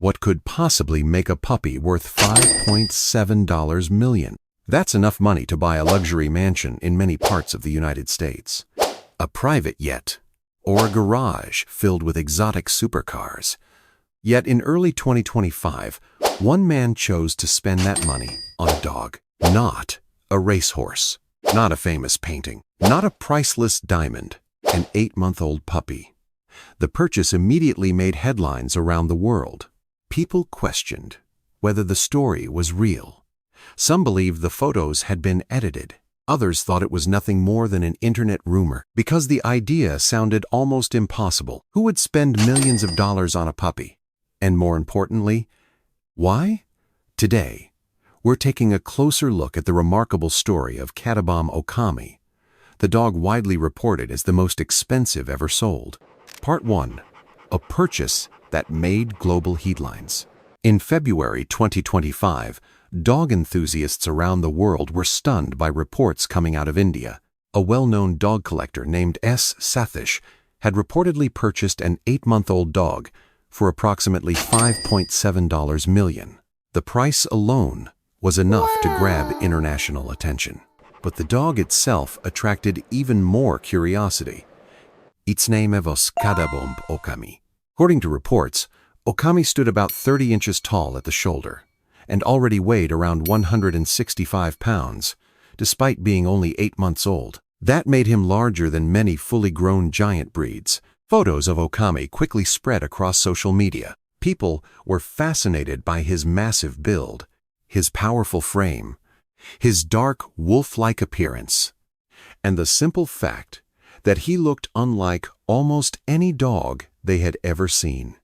What could possibly make a puppy worth $5.7 million? That's enough money to buy a luxury mansion in many parts of the United States, a private jet, or a garage filled with exotic supercars. Yet in early 2025, one man chose to spend that money on a dog, not a racehorse, not a famous painting, not a priceless diamond, an 8-month-old puppy. The purchase immediately made headlines around the world. People questioned whether the story was real. Some believed the photos had been edited. Others thought it was nothing more than an internet rumor because the idea sounded almost impossible. Who would spend millions of dollars on a puppy? And more importantly, why? Today, we're taking a closer look at the remarkable story of Cadabomb Okami, the dog widely reported as the most expensive ever sold. Part 1. A purchase that made global headlines. In February 2025, dog enthusiasts around the world were stunned by reports coming out of India. A well-known dog collector named S. Sathish had reportedly purchased an 8-month-old dog for approximately $5.7 million. The price alone was enough to grab international attention. But the dog itself attracted even more curiosity. Its name was Cadabomb Okami. According to reports, Okami stood about 30 inches tall at the shoulder and already weighed around 165 pounds, despite being only 8 months old. That made him larger than many fully grown giant breeds. Photos of Okami quickly spread across social media. People were fascinated by his massive build, his powerful frame, his dark, wolf-like appearance, and the simple fact that he looked unlike almost any dog they had ever seen.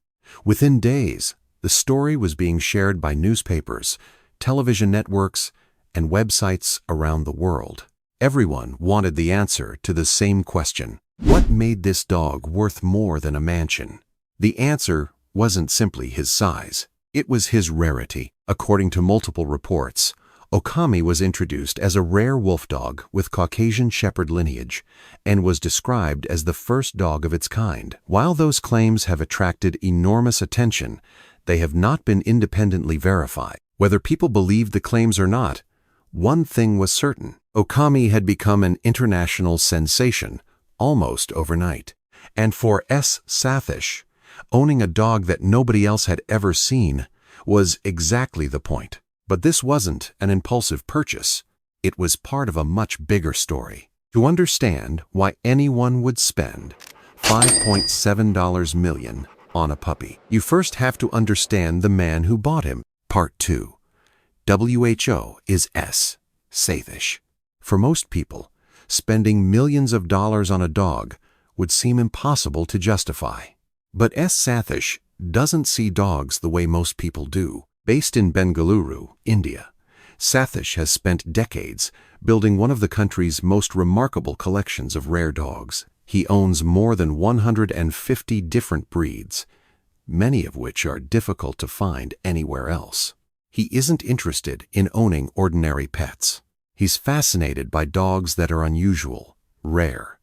Within days, the story was being shared by newspapers, television networks, and websites around the world. Everyone wanted the answer to the same question. What made this dog worth more than a mansion? The answer wasn't simply his size. It was his rarity. According to multiple reports, Okami was introduced as a rare wolfdog with Caucasian shepherd lineage and was described as the first dog of its kind. While those claims have attracted enormous attention, they have not been independently verified. Whether people believed the claims or not, one thing was certain: Okami had become an international sensation almost overnight. And for S. Sathish, owning a dog that nobody else had ever seen was exactly the point. But this wasn't an impulsive purchase. It was part of a much bigger story. To understand why anyone would spend $5.7 million on a puppy, you first have to understand the man who bought him. Part 2. WHO is S. Sathish. For most people, spending millions of dollars on a dog would seem impossible to justify. But S. Sathish doesn't see dogs the way most people do. Based in Bengaluru, India, Sathish has spent decades building one of the country's most remarkable collections of rare dogs. He owns more than 150 different breeds, many of which are difficult to find anywhere else. He isn't interested in owning ordinary pets. He's fascinated by dogs that are unusual, rare,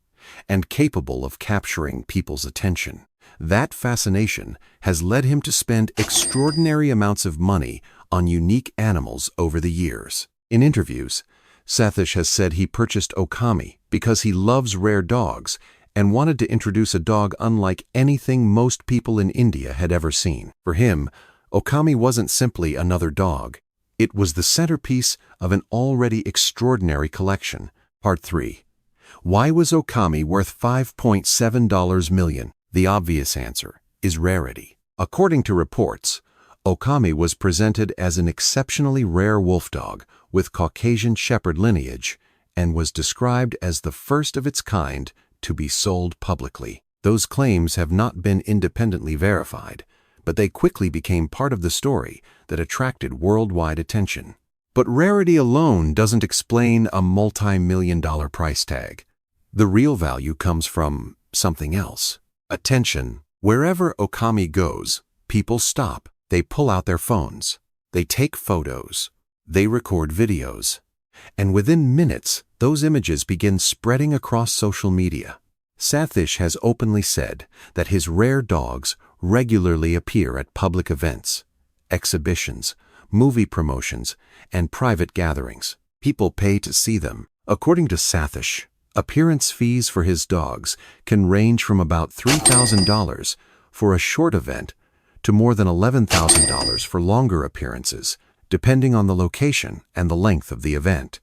and capable of capturing people's attention. That fascination has led him to spend extraordinary amounts of money on unique animals over the years. In interviews, Sathish has said he purchased Okami because he loves rare dogs and wanted to introduce a dog unlike anything most people in India had ever seen. For him, Okami wasn't simply another dog. It was the centerpiece of an already extraordinary collection. Part 3. Why was Okami worth $5.7 million? The obvious answer is rarity. According to reports, Okami was presented as an exceptionally rare wolfdog with Caucasian shepherd lineage and was described as the first of its kind to be sold publicly. Those claims have not been independently verified, but they quickly became part of the story that attracted worldwide attention. But rarity alone doesn't explain a multi-million-dollar price tag. The real value comes from something else. Attention. Wherever Okami goes, people stop. They pull out their phones. They take photos. They record videos. And within minutes, those images begin spreading across social media. Sathish has openly said that his rare dogs regularly appear at public events, exhibitions, movie promotions, and private gatherings. People pay to see them. According to Sathish, appearance fees for his dogs can range from about $3,000 for a short event to more than $11,000 for longer appearances, depending on the location and the length of the event.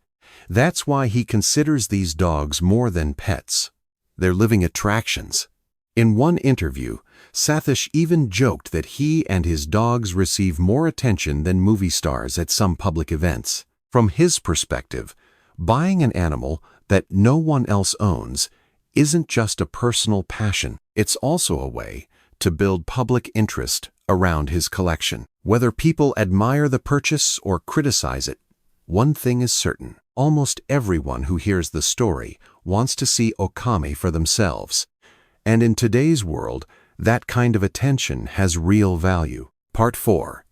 That's why he considers these dogs more than pets. They're living attractions. In one interview, Sathish even joked that he and his dogs receive more attention than movie stars at some public events. From his perspective, buying an animal that no one else owns isn't just a personal passion. It's also a way to build public interest around his collection. Whether people admire the purchase or criticize it, one thing is certain. Almost everyone who hears the story wants to see Okami for themselves. And in today's world, that kind of attention has real value. Part 4.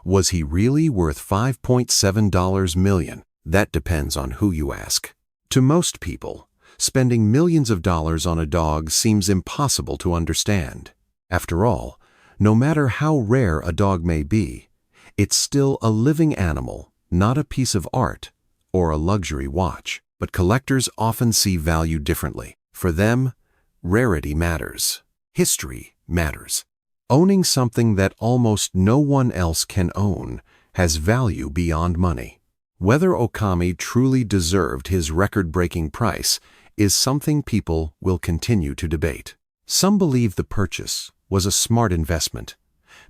Was he really worth $5.7 million? That depends on who you ask. To most people, spending millions of dollars on a dog seems impossible to understand. After all, no matter how rare a dog may be, it's still a living animal, not a piece of art or a luxury watch. But collectors often see value differently. For them, rarity matters. History matters. Owning something that almost no one else can own has value beyond money. Whether Okami truly deserved his record-breaking price is something people will continue to debate. Some believe the purchase was a smart investment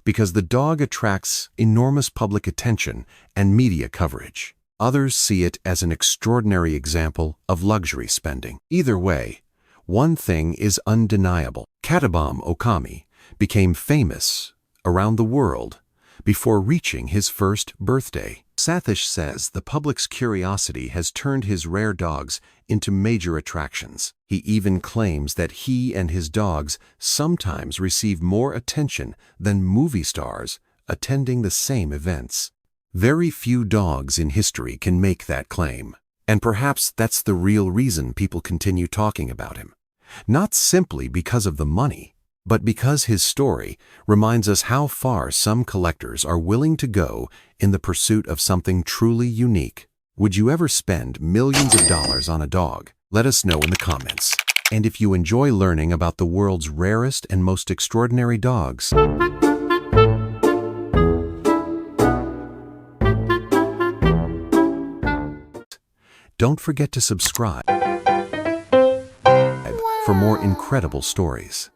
because the dog attracts enormous public attention and media coverage. Others see it as an extraordinary example of luxury spending. Either way, one thing is undeniable. Cadabomb Okami became famous around the world before reaching his first birthday. Sathish says the public's curiosity has turned his rare dogs into major attractions. He even claims that he and his dogs sometimes receive more attention than movie stars attending the same events. Very few dogs in history can make that claim. And perhaps that's the real reason people continue talking about him. Not simply because of the money, but because his story reminds us how far some collectors are willing to go in the pursuit of something truly unique. Would you ever spend millions of dollars on a dog? Let us know in the comments. And if you enjoy learning about the world's rarest and most extraordinary dogs, don't forget to subscribe for more incredible stories.